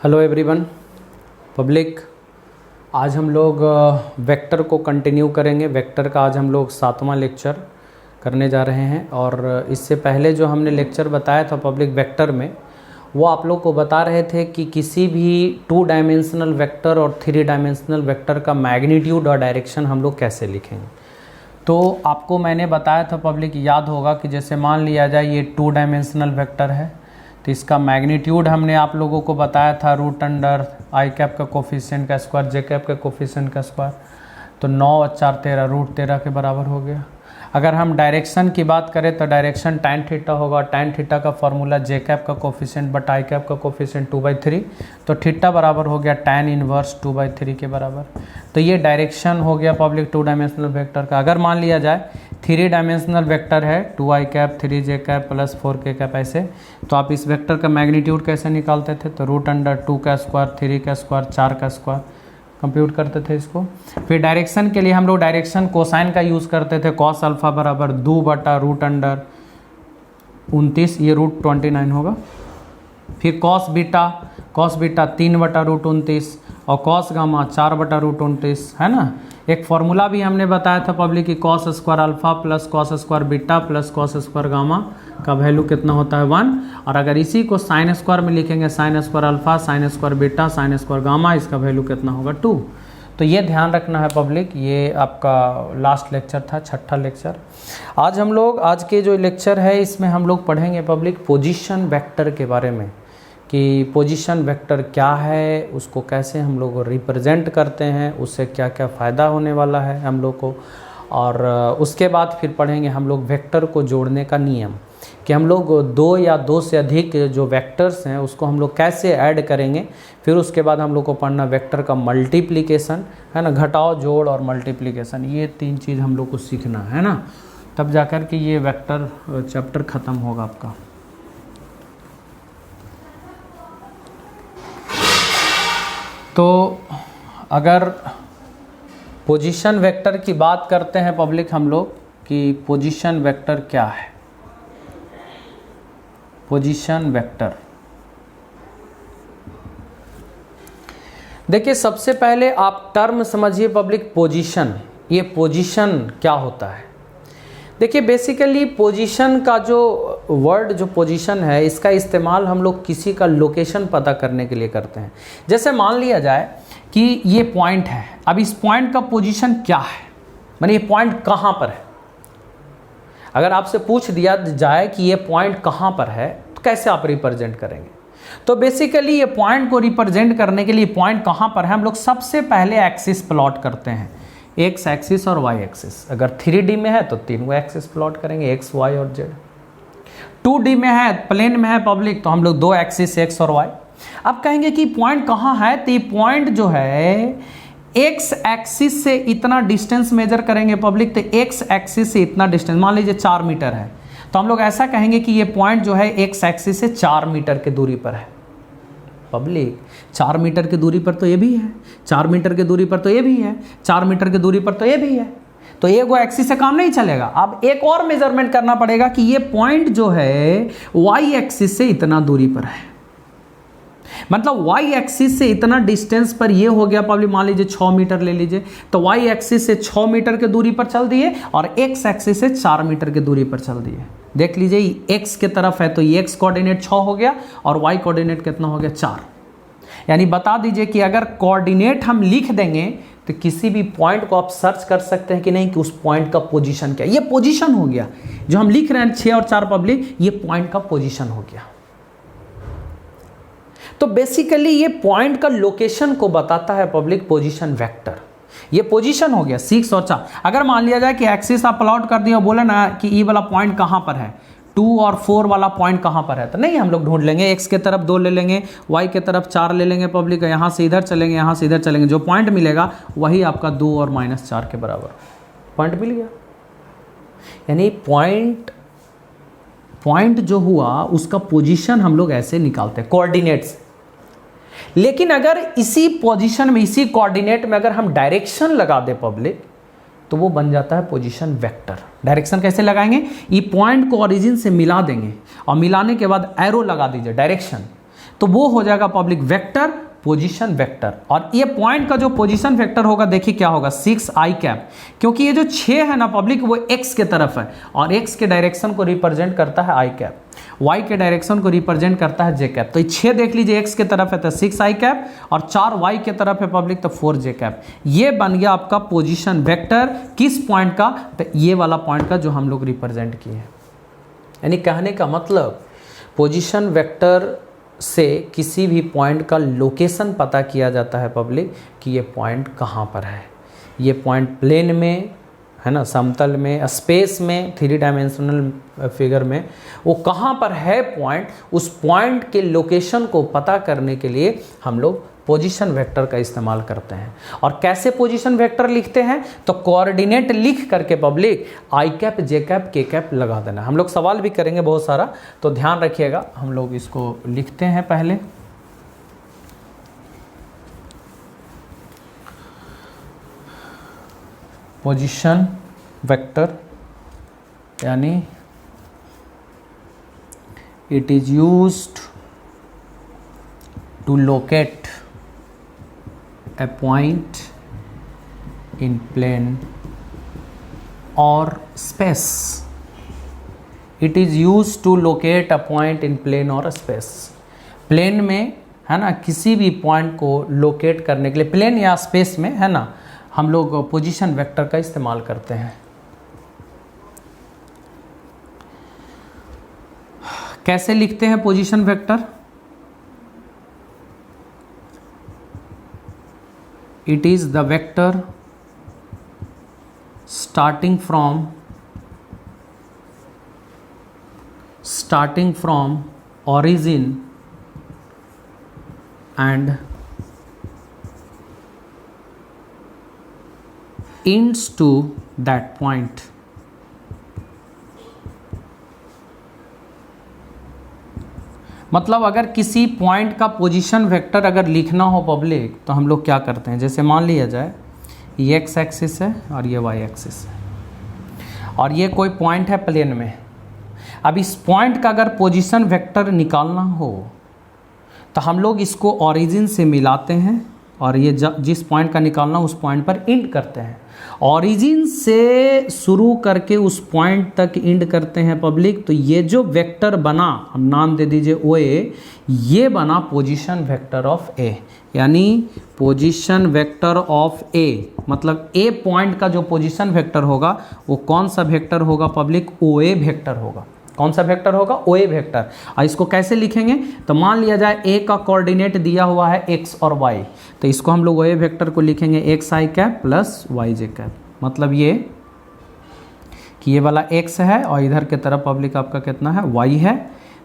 Hello everyone public. आज हम लोग वेक्टर को कंटिन्यू करेंगे। वेक्टर का आज हम लोग 7वां लेक्चर करने जा रहे हैं और इससे पहले जो हमने लेक्चर बताया था पब्लिक वेक्टर में, वो आप लोग को बता रहे थे कि किसी भी 2 डायमेंशनल वेक्टर और 3 डायमेंशनल वेक्टर का मैग्नीट्यूड और डायरेक्शन हम लोग कैसे लिखेंगे। तो आपको मैंने बताया था पब्लिक, याद होगा कि जैसे मान लिया जाए ये 2 डायमेंशनल वेक्टर है, तो इसका मैग्नीट्यूड हमने आप लोगों को बताया था रूट अंडर आई कैप का कोफिशिएंट का स्क्वायर जे कैप का कोफिशिएंट का स्क्वायर, तो 9 और 4 13 रूट 13 के बराबर हो गया। अगर हम डायरेक्शन की बात करें तो डायरेक्शन tan थीटा होगा। tan थीटा का फॉर्मूला जे कैप का कोफिशिएंट बट आई कैप का कोफिशिएंट 2/3, तो थीटा बराबर हो गया tan इनवर्स 2/3 के बराबर। तो ये डायरेक्शन हो गया पब्लिक 2 डायमेंशनल वेक्टर का। अगर मान लिया जाए 3 डायमेंशनल वेक्टर है 2i cap 3j cap plus 4k cap ऐसे, तो आप इस वेक्टर का मैग्नीट्यूड कैसे निकालते थे? तो रूट अंडर 2 का स्क्वायर 3 का स्क्वायर 4 का स्क्वायर कंप्यूट करते थे इसको। फिर डायरेक्शन के लिए हम लोग डायरेक्शन कोसाइन का यूज़ करते थे। कॉस अल्फा बराबर 2 बटा रूट अंडर 29, ये रूट 29 होगा। फिर कॉस बीटा 3 बटा रूट 29 और कॉस गामा 4 बटा रूट 29, है ना। एक फॉर्मूला भी हमने बताया था पब्लिक की cos square alpha plus cos square beta plus cos square gamma का वैल्यू कितना होता है 1। और अगर इसी को साइन स्क्वायर में लिखेंगे sine square alpha sine square beta sine square gamma, इसका वैल्यू कितना होगा 2। तो ये ध्यान रखना है पब्लिक। ये आपका लास्ट लेक्चर था, 6ठा लेक्चर। आज के जो लेक्चर है इसमें हम लोग पढ़ेंगे पब्लिक पोजीशन वेक्टर के बारे में, कि पोजीशन वेक्टर क्या है, उसको कैसे हम लोग रिप्रेजेंट करते हैं, उससे क्या क्या फ़ायदा होने वाला है हम लोग को। और उसके बाद फिर पढ़ेंगे हम लोग वेक्टर को जोड़ने का नियम, कि हम लोग 2 या 2 से अधिक जो वेक्टर्स हैं उसको हम लोग कैसे ऐड करेंगे। फिर उसके बाद हम लोग को पढ़ना वेक्टर का मल्टीप्लिकेशन, है ना, घटाव जोड़ और मल्टीप्लिकेशन, ये 3 चीज़ हम लोग को सीखना है ना, तब जाकर के ये वेक्टर चैप्टर ख़त्म होगा आपका। तो अगर पोजीशन वेक्टर की बात करते हैं पब्लिक हम लोग, कि पोजीशन वेक्टर क्या है। पोजीशन वेक्टर देखिए, सबसे पहले आप टर्म समझिए पब्लिक पोजीशन। ये पोजीशन क्या होता है? देखिए बेसिकली पोजीशन का जो वर्ड जो पोजीशन है, इसका इस्तेमाल हम लोग किसी का लोकेशन पता करने के लिए करते हैं। जैसे मान लिया जाए कि ये पॉइंट है, अब इस पॉइंट का पोजीशन क्या है, माने ये पॉइंट कहाँ पर है। अगर आपसे पूछ दिया जाए कि ये पॉइंट कहाँ पर है, तो कैसे आप रिप्रेजेंट करेंगे? तो बेसिकली ये पॉइंट को रिप्रेजेंट करने के लिए पॉइंट कहाँ पर है, हम लोग सबसे पहले एक्सिस प्लॉट करते हैं, एक्स एक्सिस और वाई एक्सिस। अगर 3D में है तो 3 एक्सिस प्लॉट करेंगे, एक्स वाई और जेड। 2D में है, प्लेन में है पब्लिक, तो हम लोग 2 एक्सिस एक्स और वाई। अब कहेंगे कि पॉइंट कहाँ है, तो ये पॉइंट जो है एक्स एक्सिस से इतना डिस्टेंस मेजर करेंगे पब्लिक, तो एक्स एक्सिस से इतना डिस्टेंस, मान लीजिए 4 मीटर है, तो हम लोग ऐसा कहेंगे कि ये पॉइंट जो है एक्स एक्सिस से 4 मीटर की दूरी पर है पब्लिक। 4 मीटर की दूरी पर तो ये भी है, 4 मीटर की दूरी पर तो ये भी है, 4 मीटर की दूरी पर तो ये भी है। तो ये वो एक्सिस से काम नहीं चलेगा। अब एक और मेजरमेंट करना पड़ेगा कि ये पॉइंट जो है वाई एक्सिस से इतना दूरी पर है, मतलब वाई एक्सिस से इतना डिस्टेंस पर ये हो गया पब्लिक। मान लीजिए 6 मीटर ले लीजिए, तो वाई एक्सिस से 6 मीटर की दूरी पर चल दिए और एक्स एक्सिस से 4 मीटर की दूरी पर चल दिए। देख लीजिए एक्स के तरफ है तो ये एक्स कोऑर्डिनेट 6 हो गया और वाई कोऑर्डिनेट कितना हो गया 4। यानी बता दीजिए कि अगर कोऑर्डिनेट हम लिख देंगे तो किसी भी पॉइंट को आप सर्च कर सकते हैं कि नहीं, कि उस पॉइंट का पोजीशन क्या है। ये पोजीशन हो गया, जो हम लिख रहे हैं 6 और 4 पब्लिक, ये पॉइंट का पोजीशन हो गया। तो बेसिकली ये पॉइंट का लोकेशन को बताता है पब्लिक पोजीशन वेक्टर। ये पोजीशन हो गया 6 और 4। अगर मान लिया जाए कि एक्सिस आप प्लॉट कर दिया, बोले ना कि ये वाला पॉइंट कहाँ पर है, 2 और 4 वाला पॉइंट कहाँ पर है, तो नहीं, हम लोग ढूंढ लेंगे। एक्स के तरफ 2 ले लेंगे, वाई के तरफ 4 ले लेंगे पब्लिक, यहाँ से इधर चलेंगे, यहाँ से इधर चलेंगे, जो पॉइंट मिलेगा वही आपका 2 और -4 के बराबर पॉइंट मिल गया। यानी पॉइंट जो हुआ उसका पोजीशन हम लोग ऐसे निकालते हैं कोऑर्डिनेट्स। लेकिन अगर इसी पोजीशन में, इसी कोऑर्डिनेट में अगर हम डायरेक्शन लगा दे पब्लिक, तो वो बन जाता है पोजीशन वेक्टर। डायरेक्शन कैसे लगाएंगे? ये पॉइंट को ओरिजिन से मिला देंगे और मिलाने के बाद एरो लगा दीजिए डायरेक्शन, तो वो हो जाएगा पब्लिक वेक्टर पोजीशन वेक्टर। और ये पॉइंट का जो पोजीशन वेक्टर होगा देखिए क्या होगा 6i कैप, क्योंकि ये जो 6 है ना पब्लिक वो x के तरफ है और x के डायरेक्शन को रिप्रेजेंट करता है i कैप, y के डायरेक्शन को रिप्रेजेंट करता है j कैप। तो ये 6 देख लीजिए x के तरफ है तो 6i कैप और 4 y के तरफ है पब्लिक तो 4j कैप। ये बन गया आपका पोजीशन वेक्टर किस पॉइंट का, तो ये वाला पॉइंट का जो हम लोग रिप्रेजेंट किए हैं। यानी कहने का मतलब पोजीशन वेक्टर से किसी भी पॉइंट का लोकेशन पता किया जाता है पब्लिक कि ये पॉइंट कहाँ पर है। ये पॉइंट प्लेन में है ना, समतल में, स्पेस में, 3 डायमेंशनल फिगर में, वो कहाँ पर है पॉइंट, उस पॉइंट के लोकेशन को पता करने के लिए हम लोग पोजीशन वेक्टर का इस्तेमाल करते हैं। और कैसे पोजीशन वेक्टर लिखते हैं, तो कोऑर्डिनेट लिख करके पब्लिक आई कैप, जे कैप, के कैप लगा देना। हम लोग सवाल भी करेंगे बहुत सारा, तो ध्यान रखिएगा। हम लोग इसको लिखते हैं पहले। पोजीशन वेक्टर यानी it is used to locate a point in plane or space. It is used to locate a point in plane or space. Plane में है ना, किसी भी पॉइंट को लोकेट करने के लिए प्लेन या स्पेस में है ना, हम लोग पोजीशन वेक्टर का इस्तेमाल करते हैं। कैसे लिखते हैं position vector? It is the vector starting from origin and ends to that point. मतलब अगर किसी पॉइंट का पोजीशन वेक्टर अगर लिखना हो पब्लिक तो हम लोग क्या करते हैं, जैसे मान लिया जाए ये एक्स एक्सिस है और ये वाई एक्सिस है और ये कोई पॉइंट है प्लेन में। अब इस पॉइंट का अगर पोजीशन वेक्टर निकालना हो तो हम लोग इसको ओरिजिन से मिलाते हैं और ये जिस पॉइंट का निकालना उस पॉइंट पर इंड करते हैं। ओरिजिन से शुरू करके उस पॉइंट तक इंड करते हैं पब्लिक। तो ये जो वेक्टर बना, हम नाम दे दीजिए ओ ए, ये बना पोजीशन वेक्टर ऑफ ए। यानी पोजीशन वेक्टर ऑफ ए मतलब ए पॉइंट का जो पोजीशन वेक्टर होगा वो कौन सा वेक्टर होगा पब्लिक? ओ ए वेक्टर होगा। कौन सा वेक्टर होगा? ओ ए वेक्टर। और इसको कैसे लिखेंगे, तो मान लिया जाए ए का कोऑर्डिनेट दिया हुआ है एक्स और वाई, तो इसको हम लोग ओ ए वेक्टर को लिखेंगे एक्स आई कैप प्लस वाई जे कैप। मतलब ये कि ये वाला एक्स है और इधर के तरफ पब्लिक आपका कितना है, वाई है।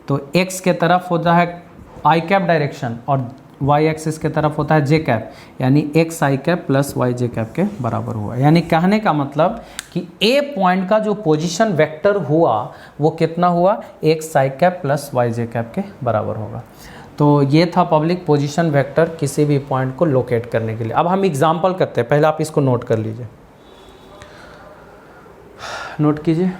तो एक्स के तरफ होता है आई कैप डायरेक्शन और वाई एक्सिस के तरफ होता है जे कैप, यानी एक्स आई कैप प्लस वाई जे कैप के बराबर हुआ। यानी कहने का मतलब कि ए पॉइंट का जो पोजीशन वेक्टर हुआ वो कितना हुआ, एक्स आई कैप प्लस वाई जे कैप के बराबर होगा। तो ये था पब्लिक पोजीशन वेक्टर किसी भी पॉइंट को लोकेट करने के लिए। अब हम एग्जाम्पल करते हैं, पहले आप इसको नोट कर लीजिए, नोट कीजिए।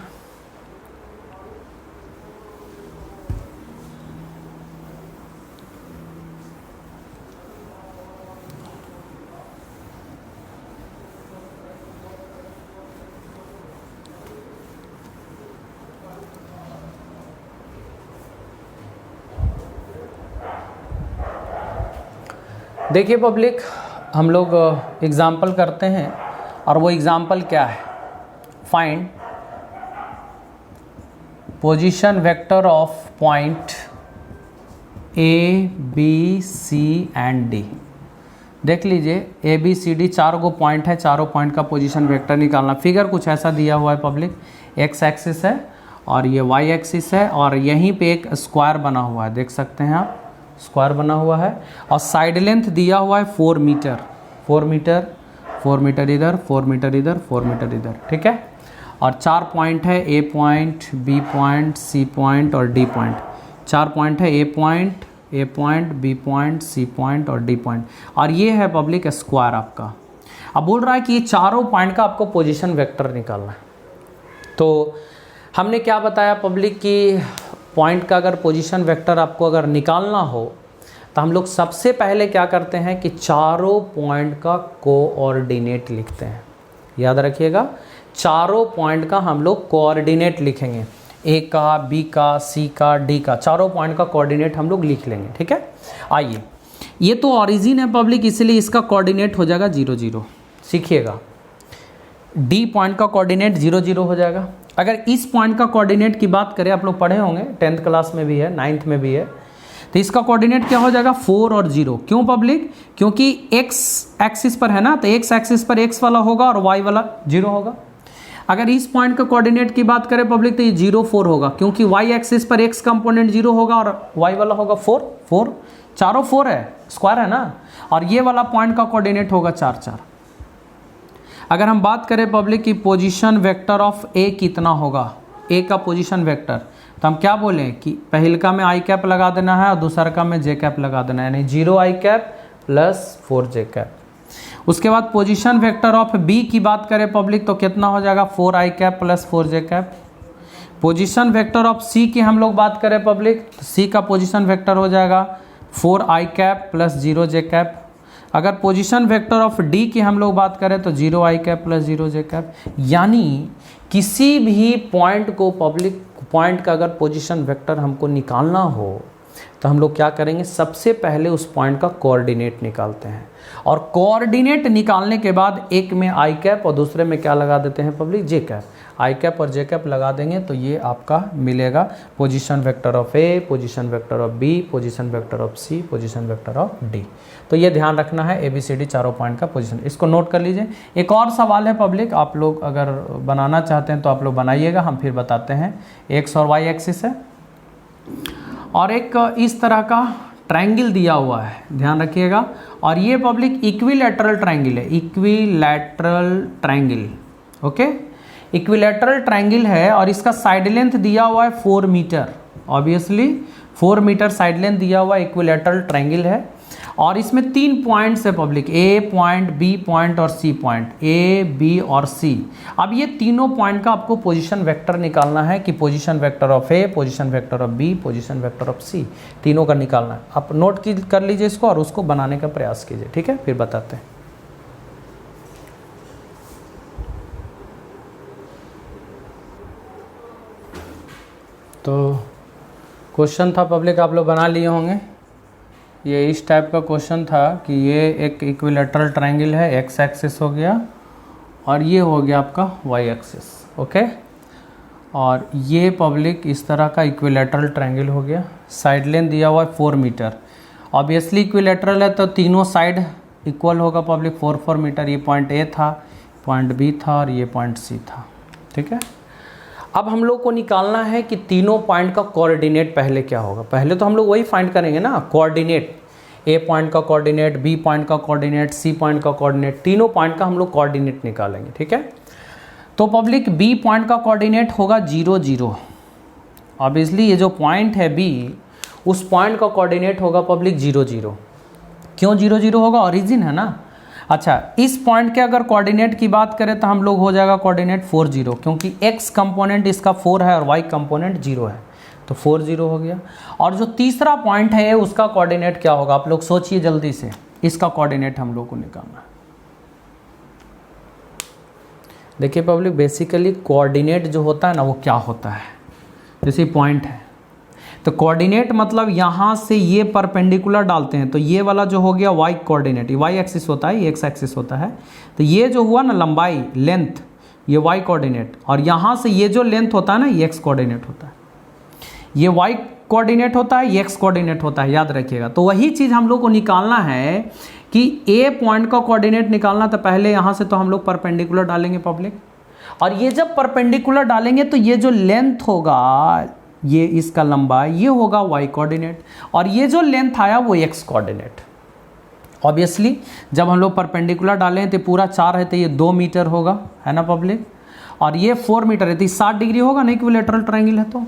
देखिए पब्लिक, हम लोग एग्जाम्पल करते हैं और वो एग्जाम्पल क्या है, find position vector of point A B C and D. देख लीजिए ए बी सी डी 4 गो पॉइंट है, चारों पॉइंट का पोजीशन वेक्टर निकालना। फिगर कुछ ऐसा दिया हुआ है पब्लिक, एक्स एक्सिस है और ये वाई एक्सिस है और यहीं पे एक स्क्वायर बना हुआ है, देख सकते हैं आप, स्क्वायर बना हुआ है और साइड लेंथ दिया हुआ है 4 मीटर, 4 मीटर, 4 मीटर इधर, 4 मीटर इधर, 4 मीटर इधर, ठीक है। और 4 पॉइंट है, A point, B point, C point और डी पॉइंट। 4 पॉइंट है, A point, B point, C point और डी पॉइंट। और ये है पब्लिक स्क्वायर आपका। अब बोल रहा है कि ये चारों पॉइंट का आपको पोजीशन वेक्टर निकालना है। तो हमने क्या बताया पब्लिक कि पॉइंट का अगर पोजीशन वेक्टर आपको अगर निकालना हो तो हम लोग सबसे पहले क्या करते हैं कि चारों पॉइंट का कोऑर्डिनेट लिखते हैं। याद रखिएगा, चारों पॉइंट का हम लोग कोऑर्डिनेट लिखेंगे, ए का, बी का, सी का, डी का, चारों पॉइंट का कोऑर्डिनेट हम लोग लिख लेंगे। ठीक है, आइए, ये तो ऑरिजिन है पब्लिक, इसलिए इसका कोऑर्डिनेट हो जाएगा 0 0। सीखिएगा, डी पॉइंट का कोऑर्डिनेट 0 0 हो जाएगा। अगर इस पॉइंट का कोऑर्डिनेट की बात करें, आप लोग पढ़े होंगे, 10th क्लास में भी है, 9th में भी है, तो इसका कोऑर्डिनेट क्या हो जाएगा 4 और 0। क्यों पब्लिक? क्योंकि x एक्सिस पर है ना, तो x एक्सिस पर x वाला होगा और y वाला 0 होगा। अगर इस पॉइंट का कोऑर्डिनेट की बात करें पब्लिक, तो ये 0 4 होगा, क्योंकि y एक्सिस पर x कंपोनेंट 0 होगा और y वाला होगा 4 4, चारों 4 है, स्क्वायर है ना, और ये वाला पॉइंट का कोऑर्डिनेट होगा 4 4। अगर हम बात करें पब्लिक की पोजीशन वेक्टर ऑफ ए कितना होगा, ए का पोजीशन वेक्टर, तो हम क्या बोलें कि पहल का में आई कैप लगा देना है और दूसरा का में जे कैप लगा देना है, यानी 0 आई कैप प्लस 4 जे कैप। उसके बाद पोजीशन वेक्टर ऑफ बी की बात करें पब्लिक, तो कितना हो जाएगा 4 I cap plus 4 J cap. Position vector of C की हम लोग बात करें पब्लिक, तो सी का पोजीशन वेक्टर हो जाएगा 4 I cap plus 0 J cap. अगर पोजीशन वेक्टर ऑफ डी की हम लोग बात करें तो 0 आई कैप प्लस 0 जे कैप। यानी किसी भी पॉइंट को पब्लिक, पॉइंट का अगर पोजीशन वेक्टर हमको निकालना हो तो हम लोग क्या करेंगे, सबसे पहले उस पॉइंट का कोऑर्डिनेट निकालते हैं, और कोऑर्डिनेट निकालने के बाद एक में आई कैप और दूसरे में क्या लगा देते हैं public, J cap. I cap और जे कैप लगा देंगे तो ये आपका मिलेगा position vector of A, position vector of B, position vector of C, position vector of D. तो ये ध्यान रखना है, ए बी सी डी चारों पॉइंट का पोजीशन, इसको नोट कर लीजिए। एक और सवाल है पब्लिक, आप लोग अगर बनाना चाहते हैं तो आप लोग बनाइएगा, हम फिर बताते हैं। एक्स और वाई एक्सिस है और एक इस तरह का ट्रायंगल दिया हुआ है, ध्यान रखिएगा, और ये पब्लिक इक्विलैटरल ट्रायंगल है, equilateral triangle, okay, equilateral triangle है और इसका साइड लेंथ दिया हुआ है 4 metre, obviously 4 metre side length दिया हुआ इक्विलैटरल ट्रायंगल है, और इसमें 3 पॉइंट्स है पब्लिक, ए पॉइंट, बी पॉइंट और सी पॉइंट, ए बी और सी। अब ये तीनों पॉइंट का आपको पोजीशन वेक्टर निकालना है कि position vector of A, position vector of B, position vector of C, तीनों का निकालना है। आप नोट कर लीजिए इसको और उसको बनाने का प्रयास कीजिए, ठीक है, फिर बताते हैं। तो क्वेश्चन था पब्लिक, आप लोग बना लिए होंगे, ये इस टाइप का क्वेश्चन था कि ये एक इक्विलैटरल ट्रायंगल है, एक्स एक्सिस हो गया और ये हो गया आपका वाई एक्सिस, ओके, और ये पब्लिक इस तरह का इक्विलैटरल ट्रायंगल हो गया, साइड लेंथ दिया हुआ है 4 मीटर, ऑब्वियसली इक्विलैटरल है तो तीनों साइड इक्वल होगा पब्लिक, 4 4 मीटर। ये पॉइंट ए था, पॉइंट बी था और ये पॉइंट सी था, ठीक है। अब हम लोग को निकालना है कि तीनों पॉइंट का कोऑर्डिनेट पहले क्या होगा। पहले तो हम लोग वही फाइंड करेंगे ना, कोऑर्डिनेट, ए पॉइंट का कोऑर्डिनेट, बी पॉइंट का कोऑर्डिनेट, सी पॉइंट का कोऑर्डिनेट, तीनों पॉइंट का हम लोग कोऑर्डिनेट निकालेंगे, ठीक है। तो पब्लिक बी पॉइंट का कोऑर्डिनेट होगा 0 0, ऑब्वियसली ये जो पॉइंट है बी, उस पॉइंट का कोऑर्डिनेट होगा पब्लिक 0 0। क्यों 0 0 होगा, ओरिजिन है ना। अच्छा, इस पॉइंट के अगर कोऑर्डिनेट की बात करें तो हम लोग हो जाएगा कोऑर्डिनेट 4 0, क्योंकि x कंपोनेंट इसका 4 है और y कंपोनेंट 0 है, तो 4 0 हो गया। और जो तीसरा पॉइंट है उसका कोऑर्डिनेट क्या होगा, आप लोग सोचिए जल्दी से, इसका कोऑर्डिनेट हम लोग को निकालना है। देखिए पब्लिक, बेसिकली कोऑर्डिनेट जो होता है ना वो क्या होता है, जैसे पॉइंट है तो कोऑर्डिनेट मतलब यहाँ से ये परपेंडिकुलर डालते हैं, तो ये वाला जो हो गया y कोऑर्डिनेट, ये y एक्सिस होता है, ये x एक्सिस होता है, तो ये जो हुआ ना लंबाई, लेंथ, ये y कोऑर्डिनेट, और यहाँ से ये जो लेंथ होता है ना ये x कोऑर्डिनेट होता है, ये y कोऑर्डिनेट होता है, ये x कोऑर्डिनेट होता है, याद रखिएगा। तो वही चीज़ हम लोग को निकालना है कि a पॉइंट का कोऑर्डिनेट निकालना, तो पहले यहाँ से तो हम लोग परपेंडिकुलर डालेंगे पब्लिक, और ये जब परपेंडिकुलर डालेंगे तो ये जो लेंथ होगा, ये इसका लंबा, ये होगा y कोऑर्डिनेट, और ये जो लेंथ आया वो x कोऑर्डिनेट। ऑब्वियसली जब हम लोग परपेंडिकुलर डालें तो पूरा 4 है तो ये 2 मीटर होगा, है ना पब्लिक, और ये 4 मीटर है तो 60 डिग्री होगा ना, इक्विलैटरल ट्रायंगल है तो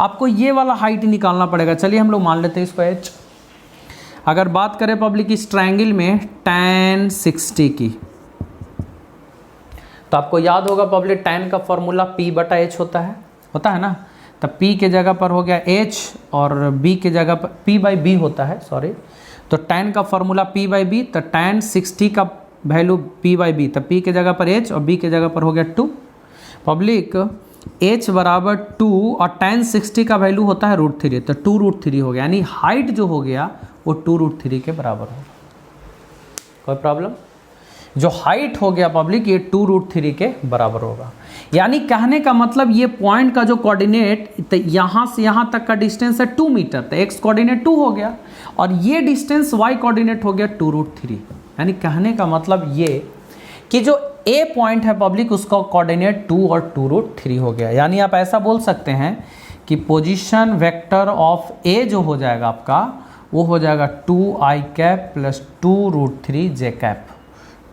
आपको ये वाला हाइट निकालना पड़ेगा। चलिए हम लोग मान लेते हैं इसको h। अगर बात करें पब्लिक इस ट्रायंगल में tan 60 की, तो आपको याद होगा पब्लिक tan का फॉर्मूला P/H होता है ना, तब P के जगह पर हो गया H और B के जगह पर P/B होता है, सॉरी। तो tan का फॉर्मूला P/B, तो tan 60 का वैल्यू P/B, तब P के जगह पर H और B के जगह पर हो गया 2। पब्लिक H बराबर 2 और tan 60 का वैल्यू होता है √3, तो 2√3 हो गया, यानी हाइट जो हो गया वो 2√3 के बराबर होगा। कोई प्रॉब्लम? जो हाइट हो गया पब्लिक ये 2√3 के बराबर होगा। यानी कहने का मतलब ये पॉइंट का जो कोऑर्डिनेट यहाँ से यहाँ तक का डिस्टेंस है 2 मीटर, तो x कोऑर्डिनेट 2 हो गया और ये डिस्टेंस y कोऑर्डिनेट हो गया 2√3। यानी कहने का मतलब ये कि जो a पॉइंट है पब्लिक उसका कोऑर्डिनेट 2 और 2√3 हो गया। यानी आप ऐसा बोल सकते हैं कि पोजीशन वेक्टर ऑफ a जो हो जाएगा आपका वो हो जाएगा 2i cap plus 2√3 j cap,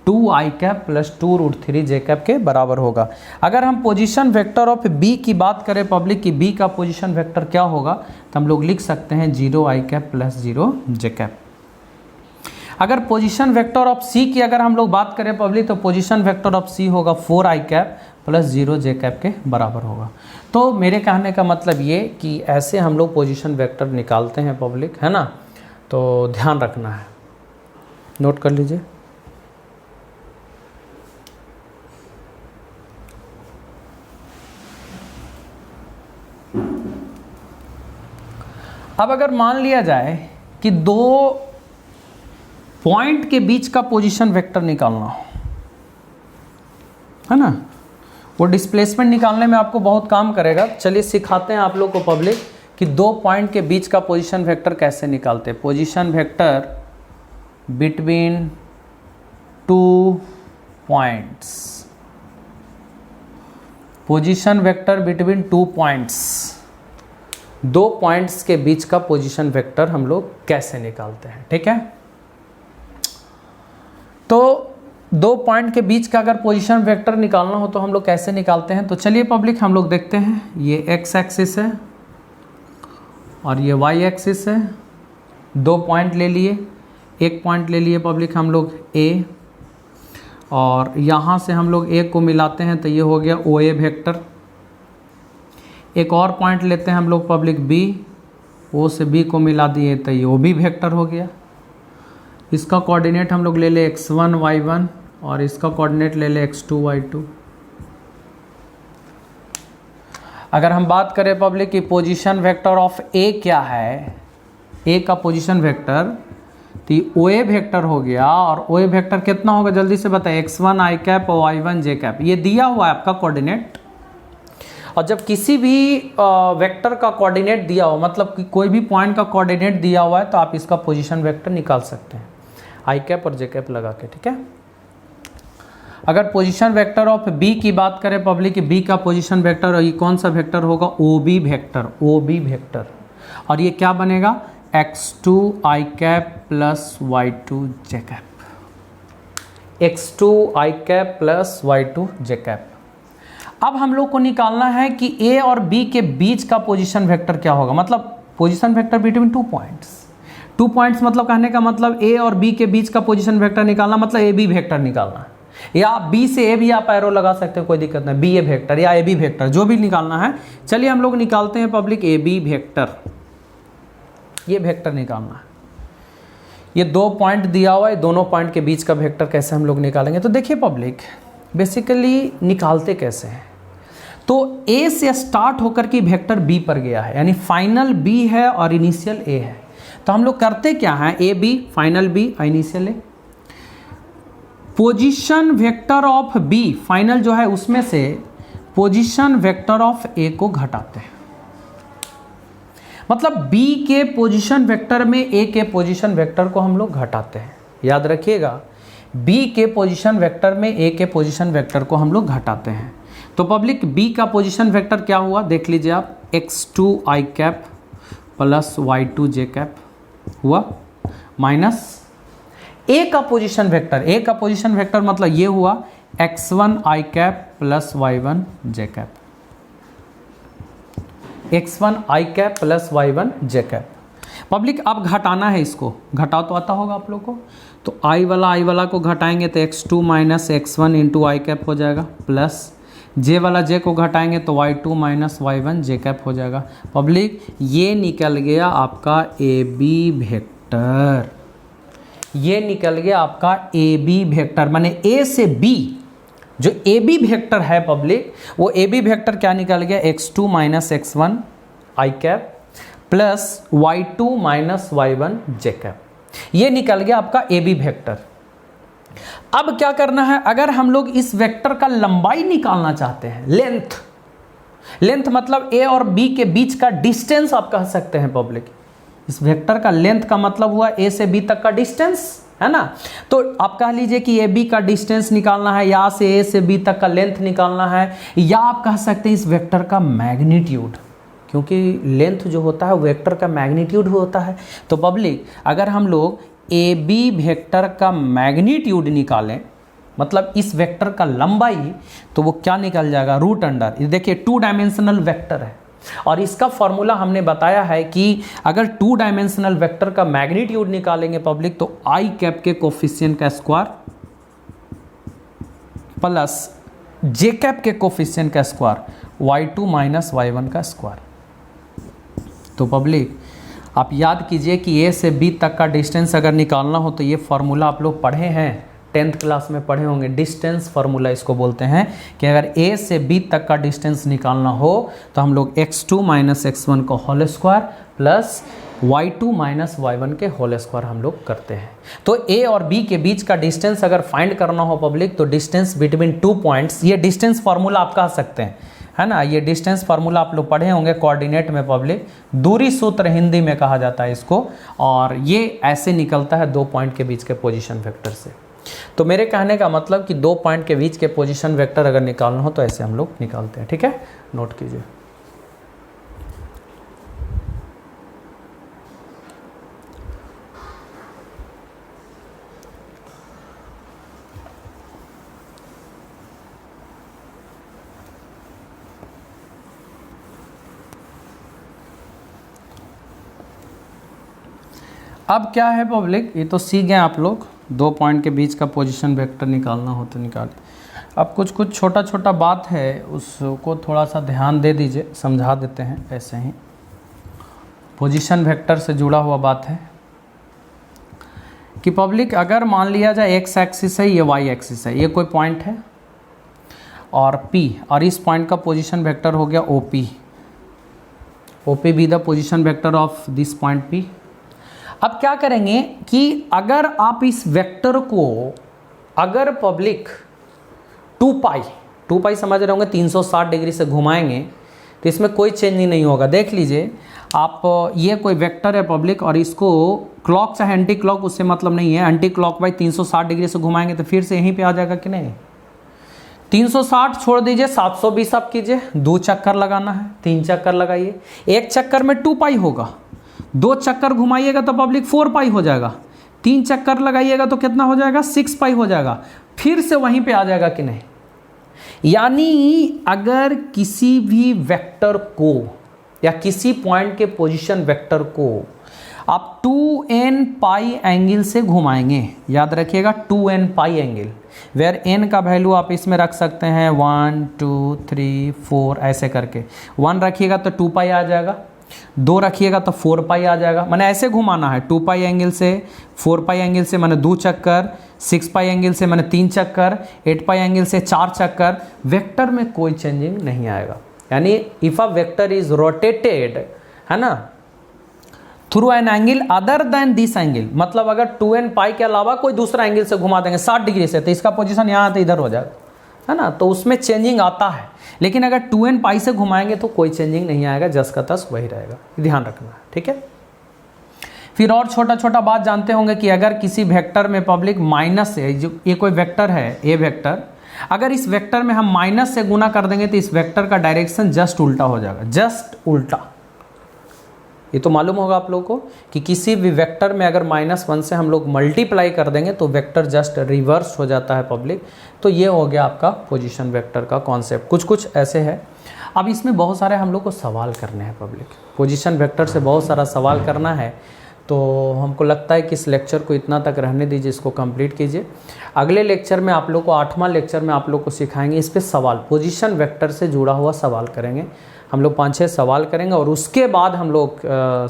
2i cap plus 2√3 j cap के बराबर होगा। अगर हम पोजीशन वेक्टर ऑफ b की बात करें पब्लिक की b का पोजीशन वेक्टर क्या होगा, तो हम लोग लिख सकते हैं 0i cap plus 0 j cap. अगर पोजीशन वेक्टर ऑफ c की अगर हम लोग बात करें पब्लिक तो पोजीशन वेक्टर ऑफ c होगा 4i cap plus 0 j cap के बराबर होगा। तो मेरे कहने का मतलब ये कि ऐसे हम लोग पोजीशन वेक्टर निकालते हैं पब्लिक, है ना, तो ध्यान रखना है, नोट कर लीजिए। अब अगर मान लिया जाए कि दो पॉइंट के बीच का पोजीशन वेक्टर निकालना हो, है ना, वो डिस्प्लेसमेंट निकालने में आपको बहुत काम करेगा। चलिए सिखाते हैं आप लोग को पब्लिक कि दो पॉइंट के बीच का पोजीशन वेक्टर कैसे निकालते हैं। Position vector between two points, position vector between 2 points, दो पॉइंट्स के बीच का पोजीशन वेक्टर हम लोग कैसे निकालते हैं, ठीक है। तो दो पॉइंट के बीच का अगर पोजीशन वेक्टर निकालना हो तो हम लोग कैसे निकालते हैं, तो चलिए पब्लिक हम लोग देखते हैं। ये x एक्सिस है और ये y एक्सिस है, दो पॉइंट ले लिए, एक पॉइंट ले लिए पब्लिक हम लोग A और यहाँ से हम लोग A को मिलाते हैं तो ये हो गया OA वेक्टर। एक और पॉइंट लेते हैं हम लोग पब्लिक B, O से B को मिला दिए तो ये OB वेक्टर हो गया। इसका कोऑर्डिनेट हम लोग ले ले x1 y1 और इसका कोऑर्डिनेट ले ले x2 y2। अगर हम बात करें पब्लिक की पोजीशन वेक्टर ऑफ A क्या है, A का पोजीशन वेक्टर तो ये OA वेक्टर हो गया और OA वेक्टर कितना होगा जल्दी से बताइए, x1 i कैप और y1 j कैप, ये दिया हुआ है आपका कोऑर्डिनेट। और जब किसी भी वेक्टर का कोऑर्डिनेट दिया हो, मतलब कि कोई भी पॉइंट का कोऑर्डिनेट दिया हुआ है तो आप इसका पोजीशन वेक्टर निकाल सकते हैं आई कैप और जे कैप लगा के, ठीक है। अगर पोजीशन वेक्टर ऑफ बी की बात करें पब्लिक, बी का पोजीशन वेक्टर ये कौन सा वेक्टर होगा, OB वेक्टर, OB वेक्टर। और ये क्या बनेगा, x2 i cap plus y2 j cap, x2 i cap plus y2 j cap. अब हम लोग को निकालना है कि A और B के बीच का पोजीशन वेक्टर क्या होगा, मतलब position vector between 2 points. 2 points मतलब कहने का मतलब A और B के बीच का पोजीशन वेक्टर निकालना मतलब AB वेक्टर निकालना है, या B से A भी आप एरो लगा सकते हो, कोई दिक्कत नहीं, BA वेक्टर या AB वेक्टर जो भी निकालना है। चलिए हम लोग निकालते हैं पब्लिक AB वेक्टर, ये वेक्टर निकालना है। ये दो पॉइंट दिया हुआ है, दोनों पॉइंट के बीच का वेक्टर कैसे हम लोग निकालेंगे, तो देखिए पब्लिक बेसिकली निकालते कैसे हैं। तो A से स्टार्ट होकर के वेक्टर B पर गया है, यानी फाइनल B है और इनिशियल A है। तो हम लोग करते क्या हैं, AB final B initial A, position vector of B final जो है उसमें से पोजीशन वेक्टर ऑफ A को घटाते हैं, मतलब B के पोजीशन वेक्टर में A के पोजीशन वेक्टर को हम लोग घटाते हैं। याद रखिएगा, B के पोजीशन वेक्टर में A के पोजीशन वेक्टर को हम लोग घटाते हैं। तो पब्लिक B का पोजीशन वेक्टर क्या हुआ देख लीजिए आप, x2 i cap plus y2 j cap हुआ, माइनस A का पोजीशन वेक्टर, A का पोजीशन वेक्टर मतलब ये हुआ x1 i cap plus y1 j cap, x1 i cap plus y1 j cap. Public अब घटाना है, इसको घटाओ तो आता होगा आप लोग को, तो i वाला को घटाएंगे तो x2 माइनस x1 इंटू आई कैप हो जाएगा, प्लस जे वाला जे को घटाएंगे तो y2 minus y1 J cap हो जाएगा। पब्लिक ये निकल गया आपका ए बी वेक्टर, ये निकल गया आपका ए बी वेक्टर, माने ए से बी जो ए बी वेक्टर है पब्लिक, वो ए बी वेक्टर क्या निकल गया, x2 minus x1 I cap plus y2 minus y1 J cap, ये निकल गया आपका ए बी वेक्टर। अब क्या करना है, अगर हम लोग इस वेक्टर का लंबाई निकालना चाहते हैं, लेंथ, लेंथ मतलब ए और बी के बीच का डिस्टेंस आप कह सकते हैं पब्लिक। इस वेक्टर का लेंथ का मतलब हुआ ए से बी तक का डिस्टेंस, है ना। तो आप कह लीजिए कि ए बी का डिस्टेंस निकालना है, या से ए से बी तक का लेंथ निकालना है, या आप कह सकते हैं इस वेक्टर का मैग्नीट्यूड, क्योंकि लेंथ जो होता है वेक्टर का मैग्नीट्यूड होता है। तो पब्लिक अगर हम लोग ए बी वेक्टर का मैग्नीट्यूड निकालें, मतलब इस वेक्टर का लंबाई, तो वो क्या निकल जाएगा, रूट अंडर, ये देखिए 2 डायमेंशनल वेक्टर है और इसका फॉर्मूला हमने बताया है कि अगर 2 डायमेंशनल वेक्टर का मैग्नीट्यूड निकालेंगे पब्लिक तो आई कैप के कोफिशिएंट का स्क्वायर प्लस जे कैप के कोफिशिएंट का स्क्वायर y2 माइनस y1 का स्क्वायर। तो पब्लिक आप याद कीजिए कि ए से बी तक का डिस्टेंस अगर निकालना हो तो ये फार्मूला आप लोग पढ़े हैं, 10th क्लास में पढ़े होंगे, डिस्टेंस फार्मूला इसको बोलते हैं कि अगर ए से बी तक का डिस्टेंस निकालना हो तो हम लोग x2 माइनस x1 का whole square plus y2 minus y1 के होल स्क्वायर हम लोग करते हैं। तो ए और बी के बीच का डिस्टेंस अगर फाइंड करना हो पब्लिक तो डिस्टेंस बिटवीन 2 पॉइंट्स, ये डिस्टेंस फार्मूला आप कह सकते हैं, है ना। ये डिस्टेंस फार्मूला आप लोग पढ़े होंगे कोऑर्डिनेट में पब्लिक, दूरी सूत्र हिंदी में कहा जाता है इसको, और ये ऐसे निकलता है 2 पॉइंट के बीच के पोजीशन वेक्टर से। तो मेरे कहने का मतलब कि 2 पॉइंट के बीच के पोजीशन वेक्टर अगर निकालना हो तो ऐसे हम लोग निकालते हैं, ठीक है, नोट कीजिए। अब क्या है पब्लिक, ये तो सीख गए आप लोग, 2 पॉइंट के बीच का पोजीशन वेक्टर निकालना हो तो निकालें। अब कुछ छोटा छोटा बात है उसको थोड़ा सा ध्यान दे दीजिए, समझा देते हैं ऐसे ही। पोजीशन वेक्टर से जुड़ा हुआ बात है कि पब्लिक अगर मान लिया जाए एक्स एक्सिस है, ये वाई एक्सिस है, ये कोई पॉइंट है और पी, और इस पॉइंट का पोजीशन वेक्टर हो गया O P, O P be the position vector of this point P. अब क्या करेंगे कि अगर आप इस वेक्टर को अगर पब्लिक 2 पाई समझ रहे होंगे, 360 डिग्री से घुमाएंगे तो इसमें कोई चेंजिंग नहीं होगा। देख लीजिए आप, ये कोई वेक्टर है पब्लिक और इसको क्लॉक चाहे एंटी क्लॉक उससे मतलब नहीं है, एंटी क्लॉक बाई 360 डिग्री से घुमाएंगे तो फिर से यहीं पे आ जाएगा कि नहीं। 360 छोड़ दीजिए, 720 आप कीजिए, 2 चक्कर लगाना है, 3 चक्कर लगाइए, 1 चक्कर में 2 पाई होगा, 2 चक्कर घुमाइएगा तो पब्लिक 4 पाई हो जाएगा, 3 चक्कर लगाइएगा तो कितना हो जाएगा, 6 पाई हो जाएगा, फिर से वहीं पे आ जाएगा कि नहीं। यानी अगर किसी भी वेक्टर को या किसी पॉइंट के पोजीशन वेक्टर को आप 2n पाई एंगल से घुमाएंगे, याद रखिएगा 2n pi angle, where n का वैल्यू आप इसमें रख सकते हैं 1 2 3 4 ऐसे करके, 1 रखिएगा तो 2 पाई आ जाएगा, 2 रखिएगा तो 4 पाई आ जाएगा, मैंने ऐसे घुमाना है, 2 पाई एंगल से, 4 पाई एंगल से मैंने 2 चक्कर, 6 पाई एंगल से मैंने 3 चक्कर, 8 पाई एंगल से 4 चक्कर, वेक्टर में कोई चेंजिंग नहीं आएगा। यानी if a vector is rotated, है ना, through an angle other than this angle, मतलब अगर 2n पाई के अलावा कोई दूसरा एंगल से घुमा देंगे 60 डिग्री से तो इसका पोजीशन यहाँ तो इधर हो जाएगा, है ना, तो उसमें चेंजिंग आता है। लेकिन अगर 2n पाई से घुमाएंगे तो कोई चेंजिंग नहीं आएगा, जस का तस वही रहेगा, ध्यान रखना है, ठीक है। फिर और छोटा छोटा बात जानते होंगे कि अगर किसी वेक्टर में पब्लिक माइनस से, जो ये कोई वेक्टर है ए वेक्टर, अगर इस वेक्टर में हम माइनस से गुना कर देंगे तो इस वेक्टर का डायरेक्शन जस्ट उल्टा हो जाएगा, जस्ट उल्टा। ये तो मालूम होगा आप लोगों को कि किसी भी वेक्टर में अगर -1 से हम लोग मल्टीप्लाई कर देंगे तो वेक्टर जस्ट रिवर्स हो जाता है पब्लिक। तो ये हो गया आपका पोजीशन वेक्टर का कॉन्सेप्ट, कुछ ऐसे है। अब इसमें बहुत सारे हम लोग को सवाल करने हैं पब्लिक, पोजीशन वेक्टर से बहुत सारा सवाल करना है। तो हमको लगता है कि इस लेक्चर को इतना तक रहने दीजिए, इसको कंप्लीट कीजिए। अगले लेक्चर में आप लोग को 8वां लेक्चर में आप लोग को सिखाएंगे इस पे सवाल, पोजीशन वेक्टर से जुड़ा हुआ सवाल करेंगे हम लोग, 5-6 सवाल करेंगे और उसके बाद हम लोग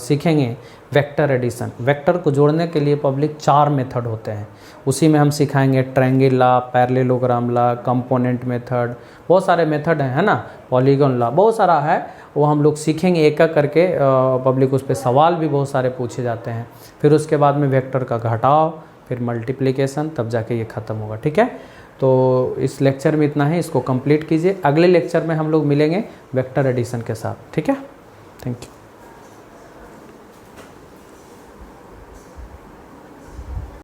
सीखेंगे वेक्टर एडिशन। वेक्टर को जोड़ने के लिए पब्लिक 4 मेथड होते हैं, उसी में हम सिखाएंगे triangle law, parallelogram law, component method, बहुत सारे मेथड हैं, है ना, पॉलीगॉन लॉ, बहुत सारा है, वो हम लोग सीखेंगे एक एक करके। पब्लिक उस पर सवाल भी बहुत सारे पूछे जाते हैं। फिर उसके बाद में वेक्टर का घटाव, फिर मल्टीप्लिकेशन, तब जाके ये ख़त्म होगा। ठीक है, तो इस लेक्चर में इतना ही, इसको कंप्लीट कीजिए। अगले लेक्चर में हम लोग मिलेंगे वेक्टर एडिशन के साथ। ठीक है, थैंक यू।